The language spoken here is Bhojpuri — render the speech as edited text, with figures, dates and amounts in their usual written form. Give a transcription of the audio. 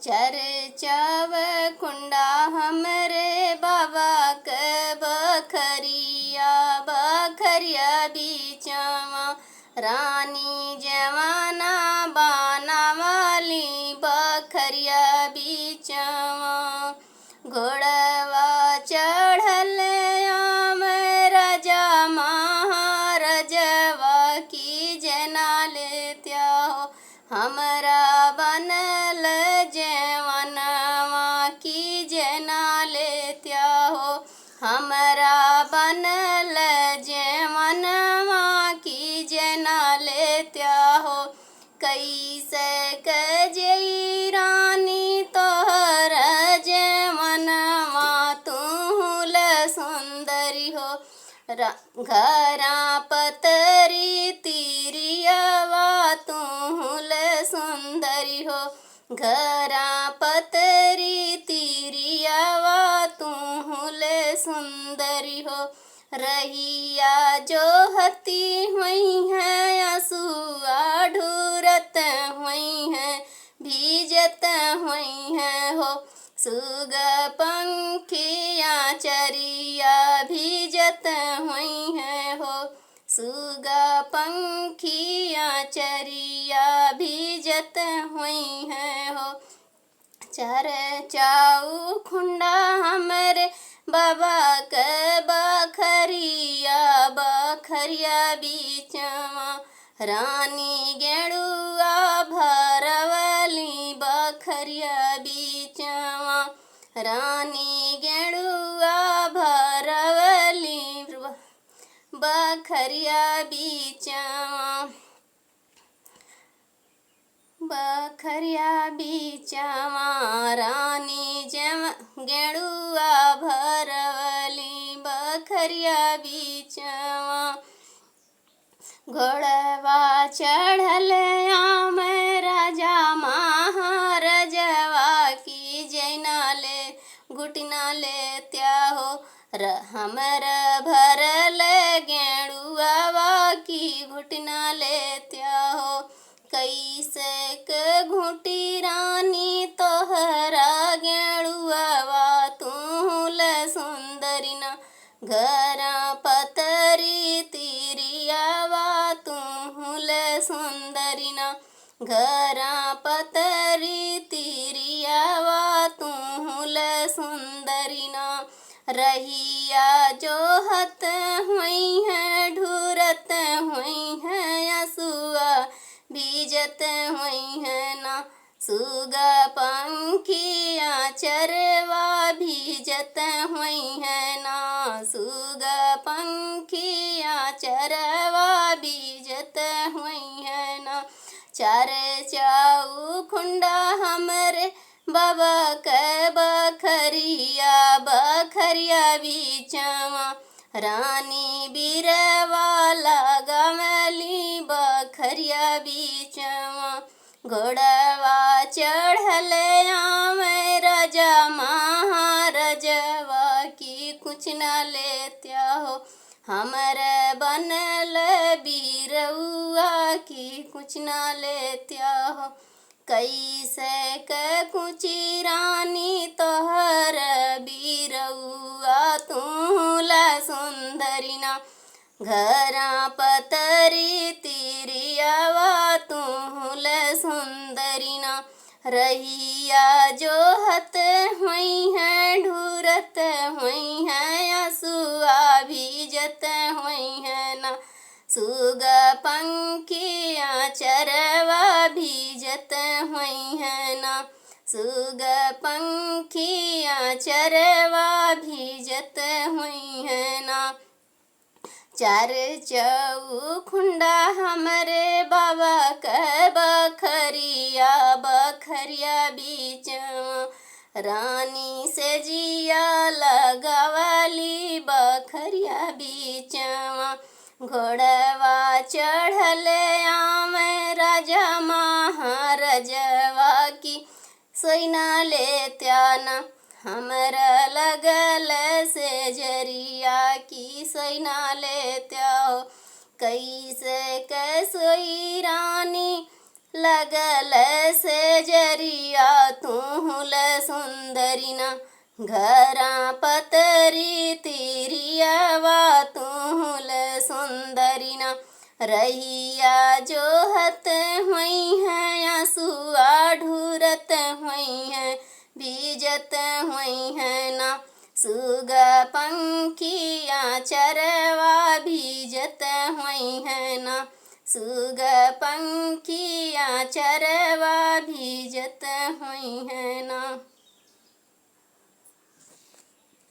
चरचाव कुंडा हमरे बाबा के बखरिया बखरिया बीचवा रानी जवाना बाना वाली बखरिया बीचवा घोड़वा चढ़ल आम राजा महाराजवा की जना लेत्या हो हमरा बनल जवनवा की जना लेत्या हो हमरा बनल जवनवा की जना लेत्या हो कैसे कजई रानी तोहर जवनवा तूल सुंदरी हो घरा पतरी तिरियावा तूल सुंदरी हो घरा पतरी तिरियावा तूल सुंदरी हो रहिया जो हती हुई है आंसुआ ढूरत हुई है भीजत हुई है हो सुग पंखिया चरिया भीजत हुई है हो सुगा पंखिया चरिया भीजत हुई है हो चरचाऊ खुंडा हमरे बाबा के बखरिया बखरिया बीचवा रानी गेड़ुआ भरवली बखरिया बीचवा रानी गेड़ुआ भरवली बखरिया बीचवा बखरिया बीचवा रानी गेड़ुआ भरवली बखरिया बीचवा घोड़वा चढ़ल आम राजा महाराजवा की जैना ले घुटना लेत्या हो हमर भरल गेड़ुआवा की घुटना लेत्या हो कैसे के घुटी रानी तोहरा गेड़ुआवा तूल सुंदरी ना घरा पतरी तिरियावा तूल सुंदरी ना घरा पतरी तिरियावा तूल सुंदरी ना रहिया जो हत हुई है ढूरत हुई है आंसुआ भीजत हुई है ना सुगा पंखिया चरवा भीजत हुई है ना सुगा पंखिया चरवा भीजत हुई है ना चरचाऊ खुंडा हमरे बाबा के बखरिया बखरिया बीचवा रानी बीरवा लगमली बखरिया बीचवा घोड़वा चढ़ल आम राजा महाराजवा की कुछ न लेत्या हो हमर बनल बीरउआ की कुछ न लेत्या हो कैसे के कुची रानी तोहर बीरउआ तूला सुंदरी ना घरा पतरी तिरियावा तूल सुंदरी ना रहिया जो हत हुई है ढूरत हुई है आंसुआ भीजत हुई है ना सुगा पंखिया चरवा भीजत हुई है ना सुगा पंखिया चरवा भीजत हुई है ना चरचाऊ खुंडा हमरे बाबा के बखरिया बखरिया बीचवा रानी से जिया लगावली बखरिया बीचवा घोड़वा चढ़ल आम राजा महाराजवा की सोइना लेत्या ना हमरा लगल से जरिया की सोइना लेत्या हो कैसे कैसोई रानी लगल से जरिया तू घरा पतरी तिरियावा तुल सुंदरी ना रहिया जोहत हुई है आंसुआ ढूरत हुई है बीजत हुई है ना सुगा पंखिया चरवा बीजत हुई है ना सुगा पंखिया चरवा बीजत हुई है ना।